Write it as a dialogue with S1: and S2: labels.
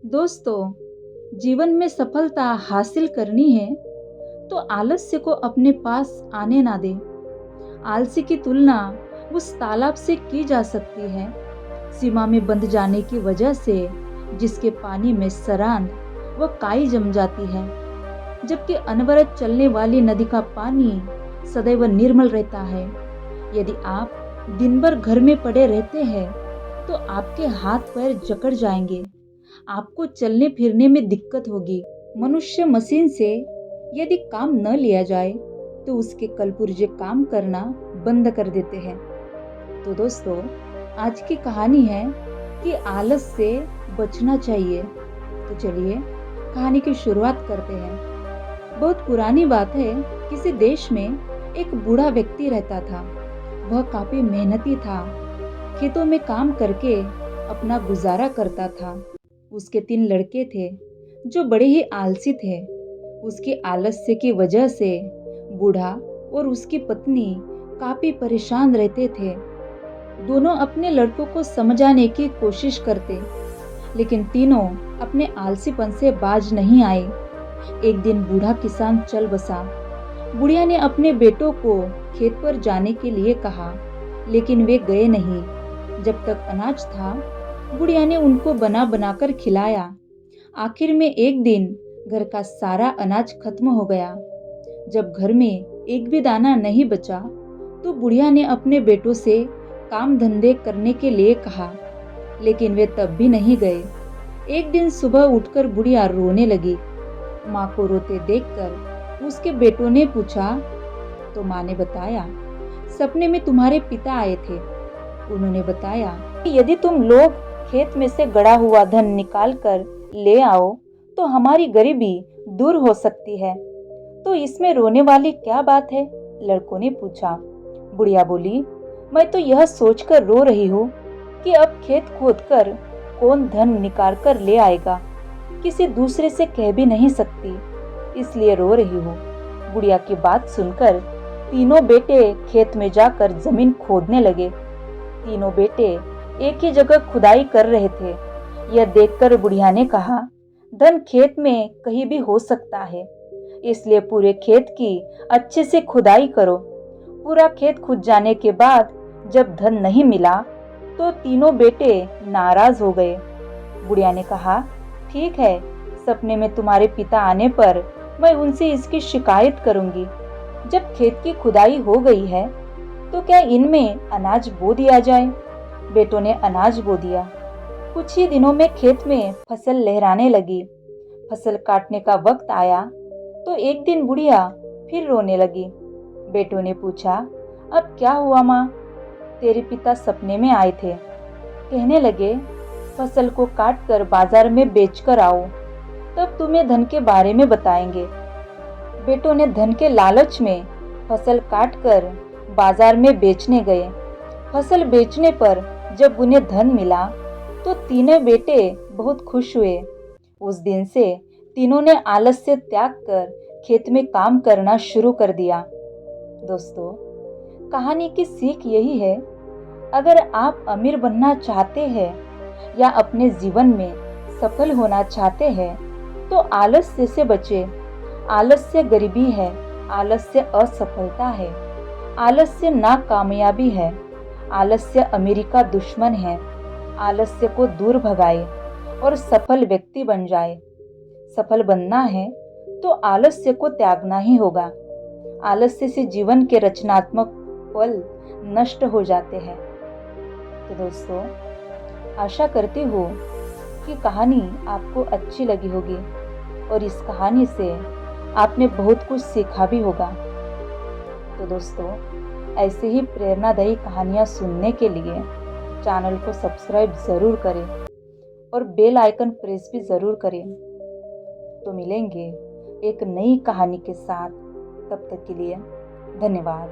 S1: दोस्तों, जीवन में सफलता हासिल करनी है तो आलस्य को अपने पास आने ना दें। आलसी की तुलना उस तालाब से की जा सकती है सीमा में बंध जाने की वजह से, जिसके पानी में सरांध व काई जम जाती है, जबकि अनवरत चलने वाली नदी का पानी सदैव निर्मल रहता है। यदि आप दिन भर घर में पड़े रहते हैं तो आपके हाथ पैर जकड़ जाएंगे, आपको चलने फिरने में दिक्कत होगी। मनुष्य मशीन से यदि काम न लिया जाए तो उसके कलपुर्जे काम करना बंद कर देते हैं। तो दोस्तों, आज की कहानी है कि आलस से बचना चाहिए। तो चलिए कहानी की शुरुआत करते हैं। बहुत पुरानी बात है। किसी देश में एक बूढ़ा व्यक्ति रहता था। वह काफी मेहनती था, खेतों में काम करके अपना गुजारा करता था। उसके 3 लड़के थे जो बड़े ही आलसी थे। उसके आलस्य की वजह से बूढ़ा और उसकी पत्नी काफी परेशान रहते थे। दोनों अपने लड़कों को समझाने की कोशिश करते, लेकिन तीनों अपने आलसीपन से बाज नहीं आए। एक दिन बूढ़ा किसान चल बसा। बुढ़िया ने अपने बेटों को खेत पर जाने के लिए कहा, लेकिन वे गए नहीं। जब तक अनाज था, बुढ़िया ने उनको बना बनाकर खिलाया। आखिर में एक दिन घर का सारा अनाज खत्म हो गया। जब घर में एक भी दाना नहीं बचा तो बुढ़िया ने अपने बेटों से काम धंधे करने के लिए कहा, लेकिन वे तब भी नहीं गए। एक दिन सुबह उठकर बुढ़िया रोने लगी। माँ को रोते देखकर उसके बेटों ने पूछा तो माँ ने बताया, सपने में तुम्हारे पिता आए थे। उन्होंने बताया कि यदि तुम लोग खेत में से गड़ा हुआ धन निकाल कर ले आओ तो हमारी गरीबी दूर हो सकती है। तो इसमें रोने वाली क्या बात है? लड़कों ने पूछा। बुढ़िया बोली, मैं तो यह सोचकर रो रही हूँ कि अब खेत खोदकर कौन धन निकाल कर ले आएगा। किसी दूसरे से कह भी नहीं सकती, इसलिए रो रही हूँ। बुढ़िया की बात सुनकर तीनों बेटे खेत में जाकर जमीन खोदने लगे। तीनों बेटे एक ही जगह खुदाई कर रहे थे। यह देखकर बुढ़िया ने कहा, धन खेत में कहीं भी हो सकता है, इसलिए पूरे खेत की अच्छे से खुदाई करो। पूरा खेत खुद जाने के बाद जब धन नहीं मिला तो तीनों बेटे नाराज हो गए। बुढ़िया ने कहा, ठीक है, सपने में तुम्हारे पिता आने पर मैं उनसे इसकी शिकायत करूंगी। जब खेत की खुदाई हो गई है तो क्या इनमें अनाज बो दिया जाए? बेटों ने अनाज बो दिया। कुछ ही दिनों में खेत में फसल लहराने लगी। फसल काटने का वक्त आया तो एक दिन बुढ़िया फिर रोने लगी। बेटों ने पूछा, अब क्या हुआ माँ? तेरे पिता सपने में आए थे, कहने लगे फसल को काट कर बाजार में बेचकर आओ, तब तुम्हें धन के बारे में बताएंगे। बेटों ने धन के लालच में फसल काट कर बाजार में बेचने गए। फसल बेचने पर जब उन्हें धन मिला तो तीनों बेटे बहुत खुश हुए। उस दिन से तीनों ने आलस्य त्याग कर खेत में काम करना शुरू कर दिया। दोस्तों, कहानी की सीख यही है, अगर आप अमीर बनना चाहते हैं या अपने जीवन में सफल होना चाहते हैं तो आलस्य से बचें। आलस्य गरीबी है, आलस्य असफलता है, आलस्य नाकामयाबी है, आलस्य अमीरी का दुश्मन है। आलस्य को दूर भगाए और सफल व्यक्ति बन जाए। सफल बनना है तो आलस्य को त्यागना ही होगा। आलस्य से जीवन के रचनात्मक पल नष्ट हो जाते हैं। तो दोस्तों, आशा करती हूँ कि कहानी आपको अच्छी लगी होगी और इस कहानी से आपने बहुत कुछ सीखा भी होगा। तो दोस्तों, ऐसे ही प्रेरणादायी कहानियाँ सुनने के लिए चैनल को सब्सक्राइब ज़रूर करें और बेल आइकन प्रेस भी ज़रूर करें। तो मिलेंगे एक नई कहानी के साथ। तब तक के लिए धन्यवाद।